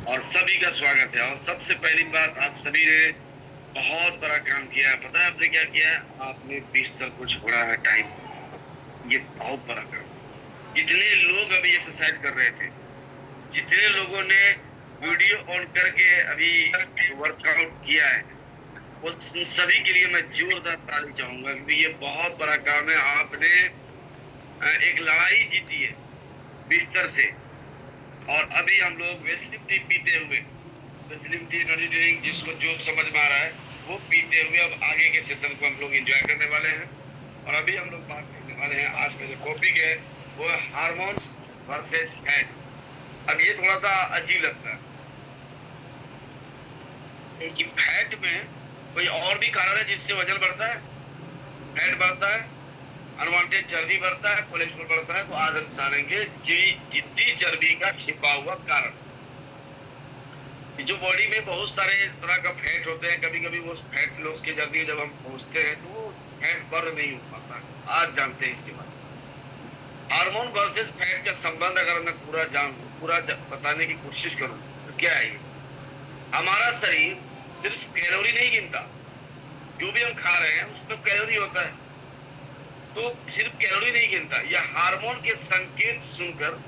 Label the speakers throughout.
Speaker 1: और सभी का स्वागत है। और सबसे पहली बात, आप सभी ने बहुत बड़ा काम किया है। पता है आपने क्या किया है? आपने बिस्तर को छोड़ा है टाइम। ये बहुत बड़ा काम। जितने लोग अभी एक्सरसाइज कर रहे थे, जितने लोगों ने वीडियो ऑन करके अभी वर्कआउट किया है, उन सभी के लिए मैं जोरदार ताली चाहूंगा, क्योंकि ये बहुत बड़ा काम है। आपने एक लड़ाई जीती है बिस्तर से। और अभी हम लोग वेस्लिम टी पीते हुए, वेस्लिम टी एनर्जी ड्रिंक, जिसको जो समझ में आ रहा है वो पीते हुए अब आगे के सेशन को हम लोग एंजॉय करने वाले हैं। और अभी हम लोग बात करने वाले हैं, आज का जो टॉपिक है वो है हार्मोन्स वर्सेस फैट। अब ये थोड़ा सा अजीब लगता है कि फैट में कोई और भी कारण है जिससे वजन बढ़ता है, फैट बढ़ता है, अनवांटेड चर्बी बढ़ता है, कोलेस्ट्रॉल बढ़ता है। तो आज हम जानेंगे जिद्दी चर्बी का छिपा हुआ कारण। जो बॉडी में बहुत सारे तरह का फैट होते हैं, कभी कभी वो फैट लॉस के जरिए जब हम पहुंचते हैं तो वो फैट बर्न नहीं हो पाता। आज जानते हैं इसके बारे में। हार्मोन वर्सेस फैट का संबंध अगर मैं पूरा बताने की कोशिश करूं तो क्या है ये? हमारा शरीर सिर्फ कैलोरी नहीं गिनता। जो भी हम खा रहे हैं उसमें कैलोरी होता है, तो सिर्फ कैलोरी नहीं गिनता। यह हार्मोन के संकेत सुनकर,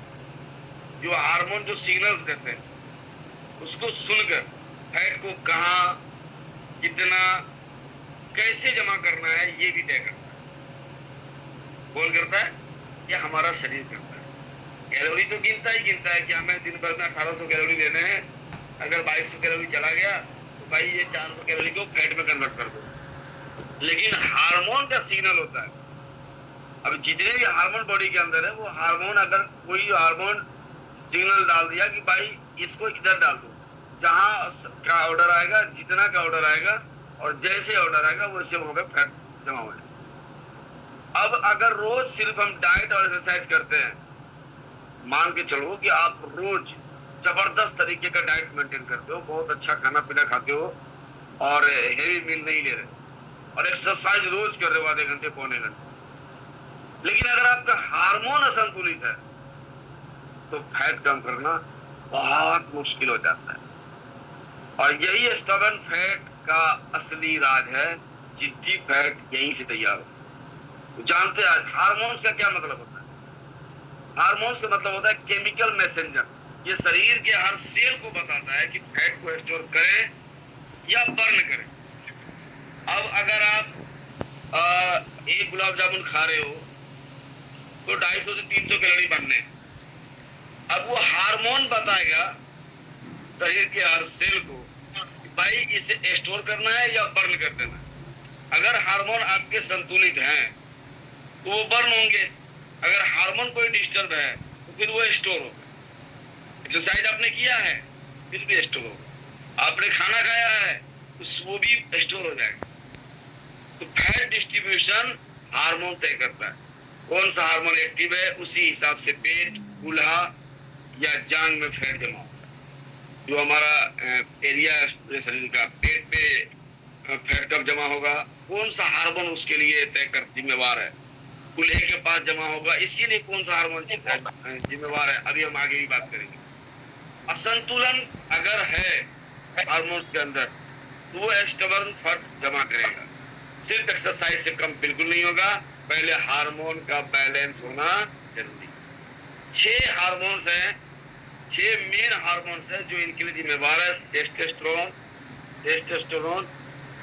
Speaker 1: जो हार्मोन जो सिग्नल्स देते हैं उसको सुनकर फैट को कहां, कितना, कैसे जमा करना है ये भी तय करता है। कौन करता है? ये हमारा शरीर करता है। कैलोरी तो गिनता ही गिनता है कि हमें दिन भर में 1800 कैलोरी लेने हैं। अगर 2200 कैलोरी चला गया तो भाई ये 400 कैलोरी को फैट में कन्वर्ट कर दो। लेकिन हार्मोन का सिग्नल होता है। अब जितने भी हार्मोन बॉडी के अंदर है, वो हार्मोन, अगर कोई हार्मोन सिग्नल डाल दिया कि भाई इसको इधर डाल दो, जहां का ऑर्डर आएगा, जितना का ऑर्डर आएगा और जैसे ऑर्डर आएगा वैसे होगा फैट जमा हो जाए। अब अगर रोज सिर्फ हम डाइट और एक्सरसाइज करते हैं, मान के चलो कि आप रोज जबरदस्त तरीके का डाइट मेंटेन करते हो, बहुत अच्छा खाना पीना खाते हो और हेवी मील नहीं ले रहे, और एक्सरसाइज रोज कर रहे हो आधे घंटे पौने घंटे, लेकिन अगर आपका हार्मोन असंतुलित है तो फैट कम करना बहुत मुश्किल हो जाता है। और यही स्टबर्न फैट का असली राज है। जिद्दी फैट यहीं से तैयार हो। तो जानते हैं आज हार्मोन्स का क्या मतलब होता है? हार्मोन्स का मतलब होता है केमिकल मैसेंजर। ये शरीर के हर सेल को बताता है कि फैट को स्टोर करें या बर्न करें। अब अगर आप एक गुलाब जामुन खा रहे हो तो 250 से 300 कैलोरी बनने। अब वो हार्मोन बताएगा शरीर के हर सेल को भाई इसे स्टोर करना है या बर्न कर देना है। अगर हार्मोन आपके संतुलित हैं तो वो बर्न होंगे, अगर हार्मोन कोई डिस्टर्ब है तो फिर वो स्टोर होगा। एक्सरसाइज आपने किया है फिर भी स्टोर होगा, आपने खाना खाया है तो वो भी स्टोर हो जाएगा। तो फैट डिस्ट्रीब्यूशन हार्मोन तय करता है। कौन सा हार्मोन एक्टिव है, उसी हिसाब से पेट, कूल्हा या जांग में फैट जमा होता है। जो हमारा एरिया है शरीर का, पेट पे फैट कब जमा होगा, कौन सा हार्मोन उसके लिए तय कर जिम्मेवार है, कूल्हे के पास जमा होगा, इसके लिए कौन सा हार्मोन जिम्मेवार है, अभी हम आगे भी बात करेंगे। असंतुलन अगर है हार्मोन के अंदर तो वो स्टबर्न फैट जमा करेगा। सिर्फ एक्सरसाइज से कम बिल्कुल नहीं होगा, पहले हार्मोन का बैलेंस होना जरूरी। 6 हार्मोन्स हैं, 6 मेन हार्मोन्स हैं जो इनके लिए जिम्मेवार है। Testosterone,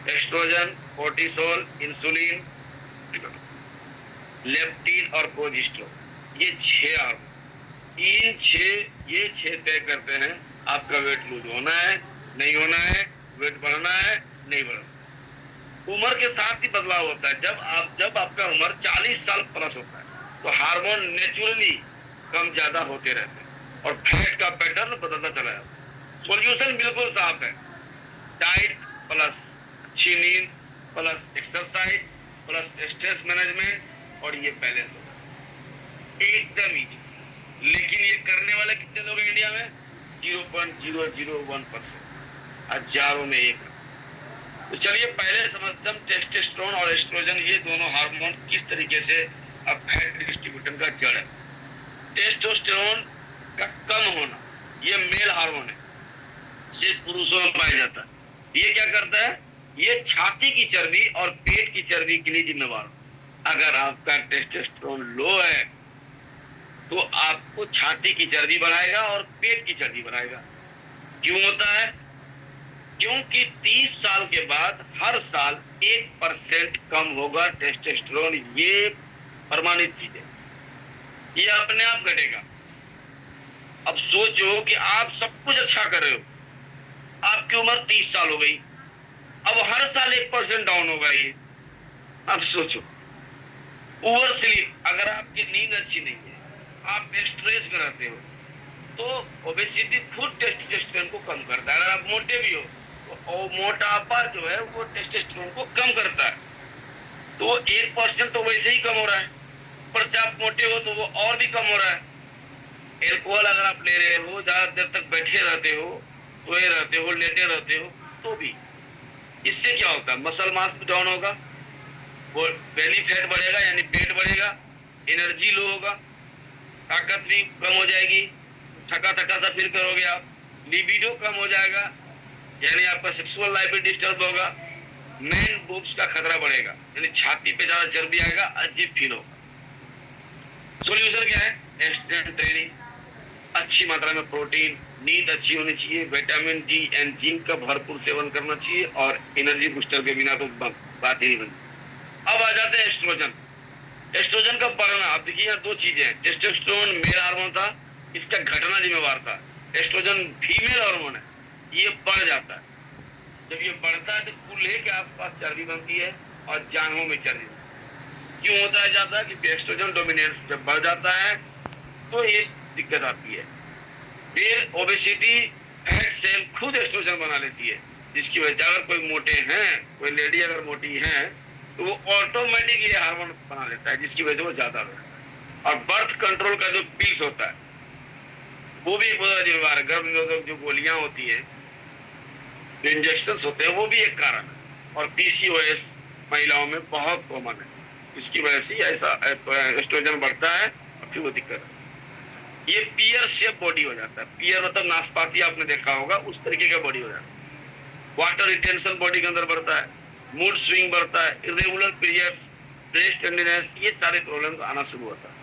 Speaker 1: estrogen, cortisol, insulin, leptin और प्रोजेस्टेरोन। ये 6 हार्मोन, ये 6 तय करते हैं आपका वेट लूज होना है नहीं होना है, वेट बढ़ना है नहीं बढ़ना। उम्र के साथ ही बदलाव होता है। जब आपका उम्र 40 साल प्लस होता है तो हार्मोन नेचुरली कम ज्यादा होते रहते हैं और फैट का पैटर्न बदलता चला जाता है। सॉल्यूशन बिल्कुल साफ है, डाइट प्लस अच्छी नींद plus exercise plus stress management, और ये बैलेंस होगा एकदम इजी। लेकिन ये करने वाले कितने लोग हैं इंडिया में? 0.001%, हजारों में एक। तो चलिए पहले समझते हम टेस्टोस्टेरोन और एस्ट्रोजन, ये दोनों हार्मोन किस तरीके से अब फैट डिस्ट्रीब्यूशन का जड़ है। टेस्टोस्टेरोन का कम होना, ये मेल हार्मोन है, सिर्फ पुरुषों में पाया जाता है। ये क्या करता है, ये छाती की चर्बी और पेट की चर्बी के लिए जिम्मेवार। अगर आपका टेस्टोस्टेरोन लो है तो आपको छाती की चर्बी बढ़ाएगा और पेट की चर्बी बढ़ाएगा। क्यों होता है, क्योंकि 30 साल के बाद हर साल 1% कम होगा टेस्टोस्टेरोन। ये प्रमाणित चीज है, ये अपने आप घटेगा। अब सोचो कि आप सब कुछ अच्छा कर रहे हो, आपकी उम्र 30 साल हो गई, अब हर साल 1% डाउन होगा ये। अब सोचो, ओवर स्लीप, अगर आपकी नींद अच्छी नहीं है, आप स्ट्रेस में रहते हो, तो ओबेसिटी खुद टेस्टोस्टेरोन को कम करता है। अगर आप मोटे भी हो तो मोटापा जो है वो टेस्टोस्टेरोन को कम करता है। तो 1% तो वैसे ही कम हो रहा है, पर जब आप मोटे हो तो वो और भी कम हो रहा है। एल्कोहल अगर आप ले रहे हो, ज्यादा देर तक बैठे रहते हो, सोए रहते हो, लेटे रहते हो, तो भी इससे क्या होता है, मसल मास भी डाउन होगा, वो बेली फैट बढ़ेगा यानी पेट बढ़ेगा, एनर्जी लो होगा, ताकत भी कम हो जाएगी, थका थका सा फील करोगे आप, लिबिडो कम हो जाएगा यानी आपका सेक्सुअल लाइफ भी डिस्टर्ब होगा, मेन बोब्स का खतरा बढ़ेगा यानी छाती पे ज्यादा चर्बी आएगा, अजीब फील होगा। सोल्यूशन क्या है, एक्सटेंड ट्रेनिंग, अच्छी मात्रा में प्रोटीन, नींद अच्छी होनी चाहिए, विटामिन डी एंड जिंक का भरपूर सेवन करना चाहिए, और एनर्जी बूस्टर के बिना तो बात ही नहीं बनती। अब आ जाते हैं एस्ट्रोजन। एस्ट्रोजन का बढ़ना, अब देखिए यहाँ दो चीजें हैं, टेस्टोस्टेरोन मेल हार्मोन था, इसका घटना जिम्मेवार था। एस्ट्रोजन फीमेल हार्मोन है, ये बढ़ जाता है। जब ये बढ़ता है तो कूल्हे के आसपास चर्बी बनती है और जांघों में चर्बी। क्यों होता है जाता है कि एस्ट्रोजन डोमिनेंस जब बढ़ जाता है तो ये दिक्कत आती है। फिर ओबेसिटी, फैट सेल खुद एस्ट्रोजन बना लेती है, जिसकी वजह से अगर कोई मोटे हैं, कोई लेडी अगर मोटी है तो वो ऑटोमेटिक ये हार्मोन बना लेता है, जिसकी वजह से वो ज्यादा हो जाता है। और बर्थ कंट्रोल का जो पिल्स होता है वो भी बहुत जिम्मेवार है, गर्भ निरोधक जो गोलियां होती है, जो इंजेक्शन होते हैं, वो भी एक कारण है। और पीसीओएस महिलाओं में बहुत कॉमन है, इसकी वजह से ऐसा एस्ट्रोजन बढ़ता है और फिर वो दिक्कत है। ये पियर शेप बॉडी हो जाता है, पियर मतलब नाशपाती आपने देखा होगा, उस तरीके का बॉडी हो जाता है। वाटर रिटेंशन बॉडी के अंदर बढ़ता है, मूड स्विंग बढ़ता है, इरेगुलर पीरियड्स, ब्रेस्ट टेंडरनेस, ये सारे प्रॉब्लम आना शुरू होता है।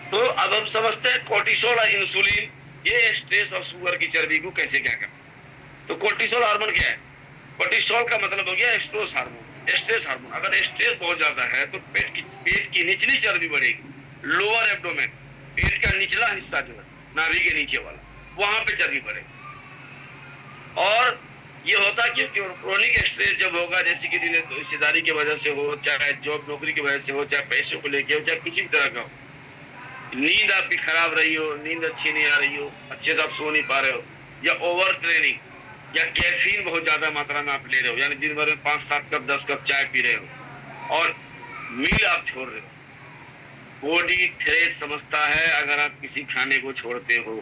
Speaker 1: तो अब हम समझते हैं कोर्टिसोल और इंसुलिन ये स्ट्रेस और शुगर की चर्बी को कैसे क्या करते हैं। तो कोर्टिसोल हार्मोन क्या है, कोर्टिसोल का मतलब हो गया स्ट्रेस हार्मोन, स्ट्रेस हार्मोन। अगर स्ट्रेस बहुत ज्यादा है तो पेट की निचली चर्बी बढ़ेगी, लोअर एब्डोमेन, पेट का निचला हिस्सा जो है नाभि के नीचे वाला, वहां पे चर्बी बढ़ेगी। और ये होता क्योंकि क्रोनिक स्ट्रेस जब होगा, जैसे कि रिश्तेदारी की वजह से हो, चाहे जॉब नौकरी की वजह से हो, चाहे पैसों को लेके हो, चाहे किसी भी तरह का हो, नींद आपकी खराब रही हो, नींद अच्छी नहीं आ रही हो, अच्छे से आप सो नहीं पा रहे हो, या ओवर ट्रेनिंग, या कैफीन बहुत ज्यादा मात्रा में आप ले रहे हो, यानी दिन भर में 5-7 कप 10 कप चाय पी रहे हो, और मील आप छोड़ रहे हो, बॉडी थ्रेट समझता है अगर आप किसी खाने को छोड़ते हो।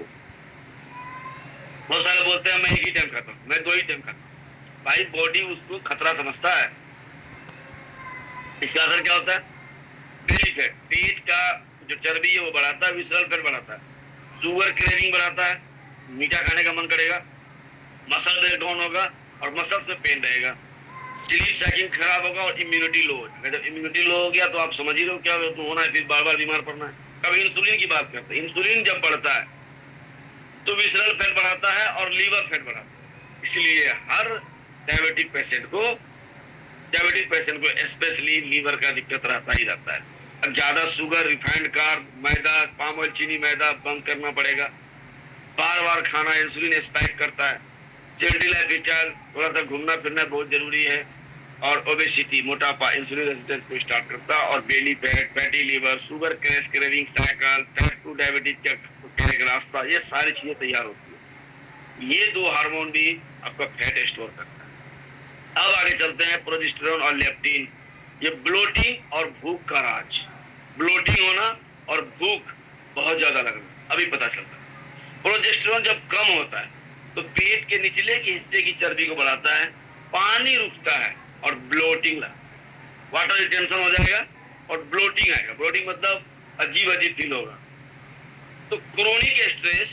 Speaker 1: बहुत सारे बोलते हैं मैं एक ही टाइम खाता हूँ, मैं 2 ही टाइम खाता हूँ। भाई बॉडी उसको खतरा समझता है। इसका असर क्या होता है, बेली फैट, पेट का जो चर्बी है वो बढ़ाता है, विसरल फैट बढ़ाता है, शुगर क्रेविंग बढ़ाता है, मीठा खाने का मन करेगा, मसल ब्रेक डाउन होगा और मसल से पेन रहेगा, स्लीप साइकिल खराब होगा और इम्यूनिटी लो हो जाएगा। जब इम्यूनिटी लो हो गया तो आप समझ ही लो क्या होना है, फिर बार बार बीमार पड़ना है। कभी इंसुलिन की बात करते हैं, इंसुलिन जब बढ़ता है तो विसरल फैट बढ़ाता है और लीवर फैट बढ़ाता है। इसलिए हर डायबिटिक पेशेंट को स्पेशली लीवर का दिक्कत रहता ही रहता है। अब ज्यादा शुगर, रिफाइंड कार्ब, मैदा, पाम ऑयल, चीनी, मैदा बंद करना पड़ेगा। बार बार खाना इंसुलिन स्पाइक करता है। सेडेंटरी लाइफस्टाइल, थोड़ा सा घूमना फिरना बहुत जरूरी है। और ओबेसिटी, मोटापा, इंसुलिन रेजिस्टेंस को स्टार्ट करता है, और belly fat, fatty liver, sugar crash, craving cycle, type 2 diabetes का एक रास्ता, ये सारी चीजें तैयार होती है। ये 2 हार्मोन भी आपका फैट स्टोर करता है। अब आगे चलते हैं प्रोजेस्टेरोन और लेप्टिन। ये ब्लोटिंग और भूख का राज, ब्लोटिंग होना और भूख बहुत ज्यादा लगना अभी पता चलता है। प्रोजेस्टेरोन जब कम होता है तो पेट के निचले के हिस्से की चर्बी को बढ़ाता है, पानी रुकता है और ब्लोटिंग ला, वाटर रिटेंशन हो जाएगा और ब्लोटिंग आएगा। ब्लोटिंग मतलब अजीब अजीब फील होगा। तो क्रोनिक स्ट्रेस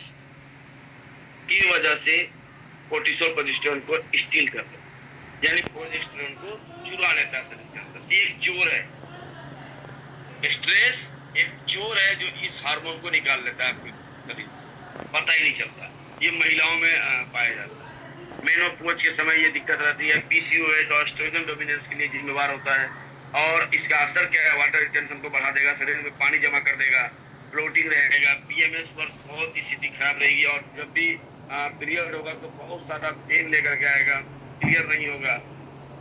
Speaker 1: की वजह से कोर्टिसोल प्रोजेस्टेरोन को स्टील करता है, यानी प्रोजेस्टेरोन को चुरा लेता है शरीर के अंदर। ये एक चोर है, स्ट्रेस एक चोर है जो इस हार्मोन को निकाल लेता है आपके शरीर से, पता ही नहीं चलता। ये महिलाओं में पाया जाता है। मेनोपॉज के समय ये दिक्कत रहती है। पीसीओएस और एस्ट्रोजन डोमिनेंस के लिए जिम्मेवार होता है, और इसका असर क्या है, वाटर रिटेंशन को बढ़ा देगा, शरीर में पानी जमा कर देगा, फ्लोटिंग रहेगा, पीएमएस पर बहुत ही स्थिति खराब रहेगी, और जब भी पीरियड होगा तो बहुत सारा पेन लेकर के आएगा, क्लियर नहीं होगा,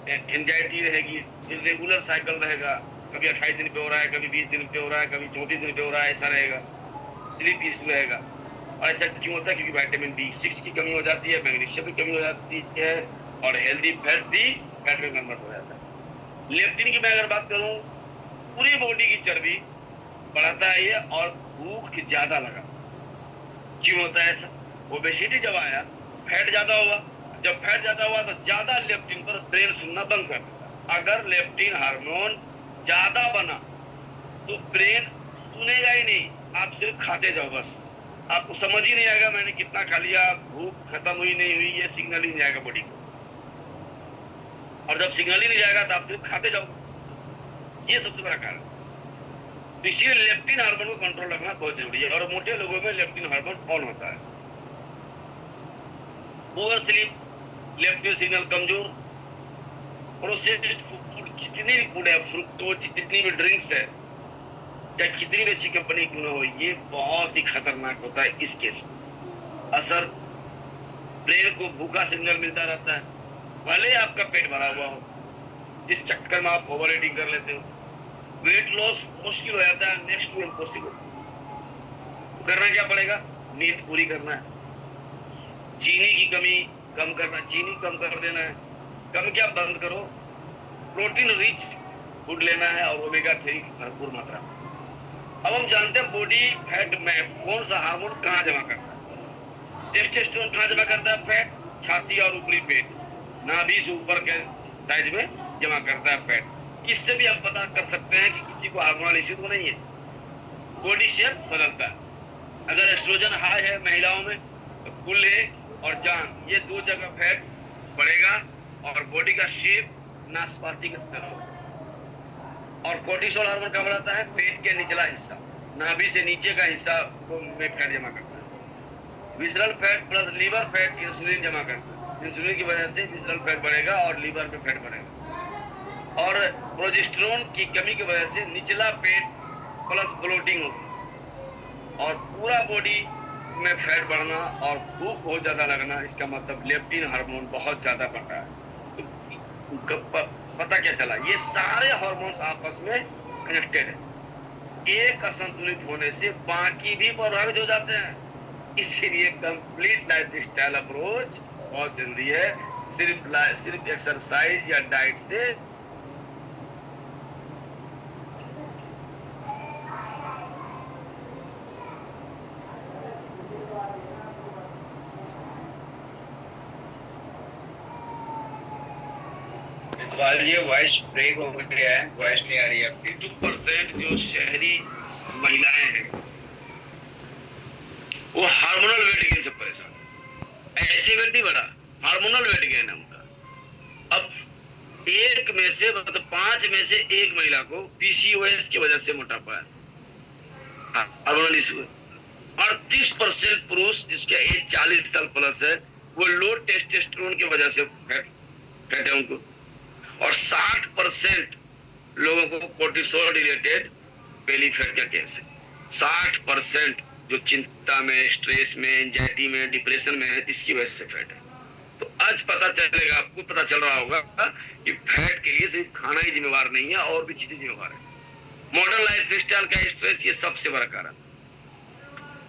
Speaker 1: एंजाइटी रहेगी, इरेगुलर साइकिल रहेगा, कभी 28 दिन पे हो रहा है, कभी 20 दिन पे हो रहा है, कभी 34 दिन पे हो रहा है, ऐसा रहेगा। स्लीप इशू रहेगा। और ऐसा क्यों होता है? क्योंकि विटामिन B6 की कमी हो जाती है, मैग्नीशियम की कमी हो जाती है, और हेल्दी फैट भी फैट में कन्वर्ट हो जाता है। लेप्टिन की मैं अगर बात करूं, पूरी बॉडी की चर्बी बढ़ाता है ये, और भूख ज्यादा लगा। क्यों होता है ऐसा? ओबेसिटी जब आया, फैट ज्यादा हुआ, जब फैट ज्यादा हुआ तो ज्यादा लेप्टिन पर ब्रेन सुनना बंद कर देता। अगर लेप्टिन हार्मोन ज्यादा बना तो ब्रेन सुनेगा ही नहीं, आप सिर्फ खाते जाओ बस, आपको समझ ही नहीं आएगा मैंने कितना खा लिया, भूख खत्म हुई नहीं हुई, ये सिग्नल ही नहीं आएगा बॉडी को। और जब सिग्नल ही नहीं जाएगा तो आप सिर्फ खाते जाओ, ये सबसे बड़ा कारण। इसीलिए लेप्टिन हार्मोन को कंट्रोल रखना बहुत जरूरी है। और मोटे लोगों में लेप्टिन हार्मोन ऑन होता है। ओवर स्लीप, लेप्टिन सिग्नल कमजोर, प्रोसेस्ड फूड, जितनी भी फूड है, फ्रुक्टोज, जितनी भी ड्रिंक्स है, चाहे कितनी भी अच्छी कंपनी क्यों ना हो, ये बहुत ही खतरनाक होता है इस केस में। असर ब्रेन को भूखा सिग्नल मिलता रहता है, भले आपका पेट भरा हुआ हो, जिस चक्कर में आप ओवर ईटिंग कर लेते हो। वेट लॉस मुश्किल हो जाता है, नेक्स्ट टू इम्पॉसिबल। करना क्या पड़ेगा? नींद पूरी करना है, चीनी की कमी कम करना, चीनी कम कर देना है, कम क्या बंद करो, प्रोटीन रिच फूड लेना है, और ओमेगा 3 भरपूर मात्रा में। अब हम जानते हैं बॉडी फैट में कौन सा हार्मोन कहाँ जमा करता है। टेस्टोस्टेरोन कहाँ जमा करता है? फैट, छाती और ऊपरी पेट, नाभि से ऊपर के साइड में जमा करता है फैट। इससे भी हम पता कर सकते हैं कि किसी को हार्मोनल इश्यू तो नहीं है। बॉडी शेप बदलता है, अगर एस्ट्रोजन हाई है महिलाओं में तो कूल्हे और जान, ये दो जगह फैट बढ़ेगा, और बॉडी का शेप नाशपाती की तरह होगा। और कोर्टिसोल हार्मोन कब बढ़ाता है? पेट के निचला हिस्सा, नाभि से नीचे का हिस्सा में फैट जमा करता है। Visceral fat plus liver fat insulin जमा करता है। इंसुलिन की वजह से विसरल फैट बढ़ेगा और लीवर में फैट बढ़ेगा। और प्रोजेस्टेरोन की कमी की वजह से निचला पेट प्लस ब्लोटिंग होगी, और पूरा बॉडी में फैट बढ़ना और भूख बहुत ज्यादा लगना, इसका मतलब लेप्टिन हार्मोन बहुत ज्यादा बढ़ रहा है। तो पता क्या चला? ये सारे हार्मोन्स आपस में कनेक्टेड है। एक असंतुलित होने से बाकी भी प्रभावित हो जाते हैं। इसीलिए कंप्लीट लाइफस्टाइल अप्रोच बहुत जरूरी है। सिर्फ एक्सरसाइज या डाइट से
Speaker 2: ये वॉइस ब्रेक हो गया है, वॉइस नहीं आ रही है आपकी।
Speaker 1: 2% जो शहरी महिलाएं हैं वो हार्मोनल वेट गेन से परेशान है। ऐसे वेट नहीं बढ़ा, हार्मोनल वेट गेन है उनका। अब एक में से मतलब 5 में से एक महिला को पीसीओएस की वजह से मोटापा है, हार्मोनल इशू है। 38% पुरुष जिसका एज 40 साल प्लस है वो लो टेस्टोस्टेरोन की वजह से फैट है उनको। और 60% लोगों को कोर्टिसोल रिलेटेड बेली फैट का केस है। 60% जो चिंता में, स्ट्रेस में, एंजाइटी में, डिप्रेशन में है, इसकी वजह से फैट है। तो आज पता चलेगा, आपको पता चल रहा होगा कि फैट के लिए सिर्फ खाना ही जिम्मेवार नहीं है, और भी चीजें जिम्मेवार है। मॉडर्न लाइफ स्टाइल का स्ट्रेस ये सबसे बड़ा कारण।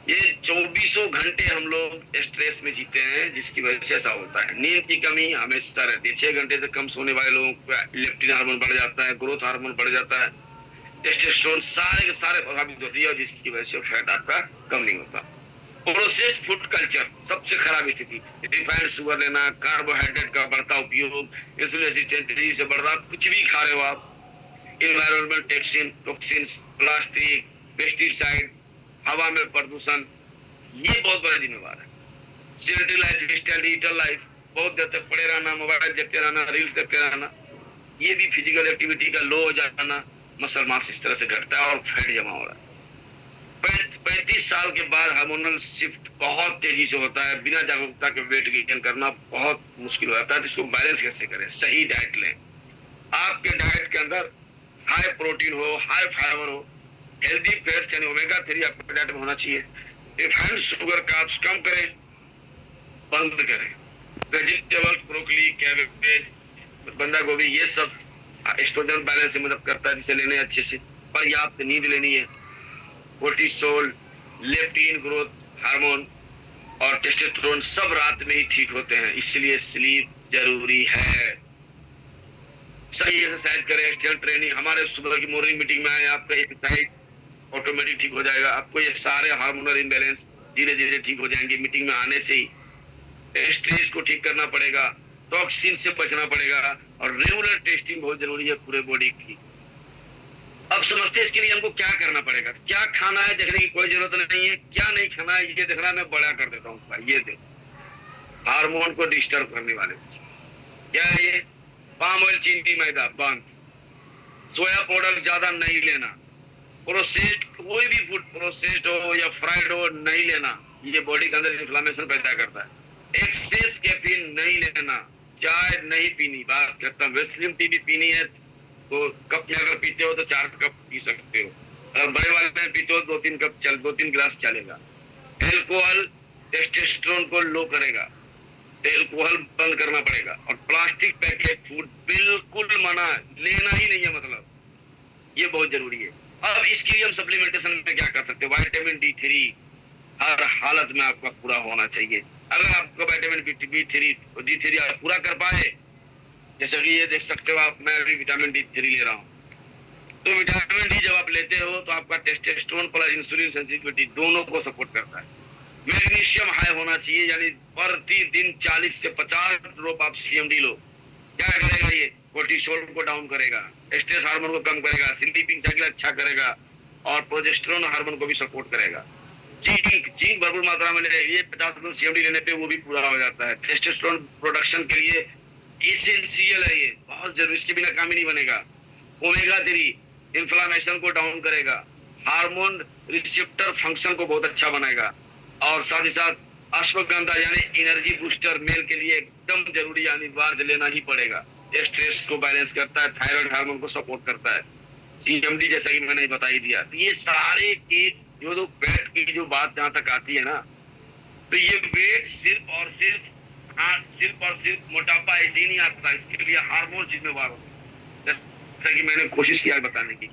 Speaker 1: ये 24 घंटे हम लोग स्ट्रेस में जीते हैं, जिसकी वजह से ऐसा होता है। नींद की कमी हमेशा रहती है। 6 घंटे से कम सोने वाले लोगों का लेप्टिन हार्मोन बढ़ जाता है, ग्रोथ हार्मोन बढ़ जाता है, टेस्टोस्टेरोन सारे के सारे प्रभावित होती है, और जिसकी वजह से फैट आपका कम नहीं होता। प्रोसेस्ड फूड कल्चर सबसे खराब स्थिति। रिफाइंड शुगर लेना, कार्बोहाइड्रेट का बढ़ता उपयोग, इंसुलिन रेजिस्टेंस तेजी से बढ़ रहा, कुछ भी खा रहे हो आप, एनवायरमेंटल टॉक्सिन्स, प्लास्टिक, पेस्टिसाइड, हवा में प्रदूषण, ये बहुत बड़ा जिम्मेवार है। Sedentary life style, digital life, बहुत देर तक पड़े रहना, मोबाइल देखते रहना, रील्स देखते रहना, ये भी फिजिकल एक्टिविटी का लो हो जाना, मसल मास इस तरह से घटता है और फैट जमा हो रहा है। 35 साल के बाद हार्मोनल शिफ्ट बहुत तेजी से होता है। बिना जागरूकता के वेट गेन करना बहुत मुश्किल हो जाता है। तो इसको बैलेंस कैसे करें? सही डाइट लें। आपके डाइट के अंदर हाई प्रोटीन हो, हाई फाइबर हो, हेल्दी फैट्स यानी ओमेगा 3 आपके डाइट में होना चाहिए। रिफाइंड शुगर कार्ब्स कम करें, बंद करें। वेजिटेबल्स, ब्रोकली, कैबेज, बंदा गोभी, ये सब एस्ट्रोजन बैलेंस में मदद करता है, जिसे लेने अच्छे से। पर्याप्त नींद लेनी है। कोर्टिसोल, लेप्टिन ग्रोथ हार्मोन और टेस्टोस्टेरोन सब रात में ही ठीक होते हैं, इसलिए स्लीप जरूरी है। सही एक्सरसाइज करें, स्ट्रेंथ ट्रेनिंग। हमारे सुबह की मॉर्निंग मीटिंग में आए, आपका एक्सरसाइज ऑटोमेटिक ठीक हो जाएगा। आपको ये सारे हार्मोनल इम्बैलेंस धीरे धीरे ठीक हो जाएंगे मीटिंग में आने से ही। स्ट्रेस को ठीक करना पड़ेगा, टॉक्सिन से बचना पड़ेगा, और रेगुलर टेस्टिंग बहुत जरूरी है पूरे बॉडी की। अब समझते हैं इसके लिए हमको क्या करना पड़ेगा। क्या खाना है देखने की कोई जरूरत नहीं है, क्या नहीं खाना है ये देखना मैं बड़ा कर देता हूँ। ये देखो, हार्मोन को डिस्टर्ब करने वाले क्या है ये? पाम ऑयल, चीनी, मैदा बंद। सोया प्रोडक्ट ज्यादा नहीं लेना। प्रोसेस्ड कोई भी फूड, प्रोसेस्ड हो या फ्राइड हो, नहीं लेना, ये बॉडी के अंदर इन्फ्लेमेशन पैदा करता है। एक्सेस कैफीन नहीं लेना। चाय नहीं पीनी, बात खत्म। वेस्लिन टी भी पीनी है तो कप में अगर पीते हो तो 4 कप पी सकते हो। अगर बड़े वाले में पीते हो 2-3 कप 2-3 गिलास चलेगा। एल्कोहल टेस्टोस्टेरोन को लो करेगा, एल्कोहल बंद करना पड़ेगा। और प्लास्टिक पैकेट फूड बिल्कुल मना, लेना ही नहीं है, मतलब ये बहुत जरूरी है। अब इसके लिए हम सप्लीमेंटेशन में क्या कर सकते हैं? विटामिन D3 हर हालत में आपका पूरा होना चाहिए। अगर आपको विटामिन D3 आप पूरा कर पाए, जैसे कि ये देख सकते हो आप, मैं अभी विटामिन D3 ले रहा हूँ। तो विटामिन डी जब आप लेते हो तो आपका टेस्टोस्टेरोन प्लस इंसुलिन सेंसिटिविटी दोनों को सपोर्ट करता है। मैग्नीशियम हाई होना चाहिए, यानी प्रतिदिन 40 से 50 ड्रॉप आप CMD लो। क्या करेगा ये? कोर्टिसोल को डाउन करेगा, स्ट्रेस हार्मोन को कम करेगा, स्लीपिंग साइकिल अच्छा करेगा, और प्रोजेस्टेरोन हार्मोन को भी सपोर्ट करेगा। जिंक भरपूर मात्रा में ले, ये 50 CMD लेने पे वो भी पूरा हो जाता है। टेस्टोस्टेरोन प्रोडक्शन के लिए एसेंशियल है, ये बहुत जरूरी, इसके बिना काम ही नहीं बनेगा। ओमेगा 3 इन्फ्लामेशन को डाउन करेगा, हार्मोन रिसेप्टर फंक्शन को बहुत अच्छा बनाएगा, और साथ ही साथ अश्वगंधा यानी एनर्जी बूस्टर मेल के लिए एकदम जरूरी, अनिवार्य लेना ही पड़ेगा। स्ट्रेस को बैलेंस करता है, थायराइड हार्मोन को सपोर्ट करता है, CMD जैसा कि मैंने बता ही दिया। तो ये सारे के जो वेट की जो बात जहां तक आती है ना, तो ये वेट सिर्फ और सिर्फ मोटापा ऐसे ही नहीं आता, इसके लिए हार्मोन जिम्मेवार होता है, जैसा कि मैंने कोशिश किया बताने की।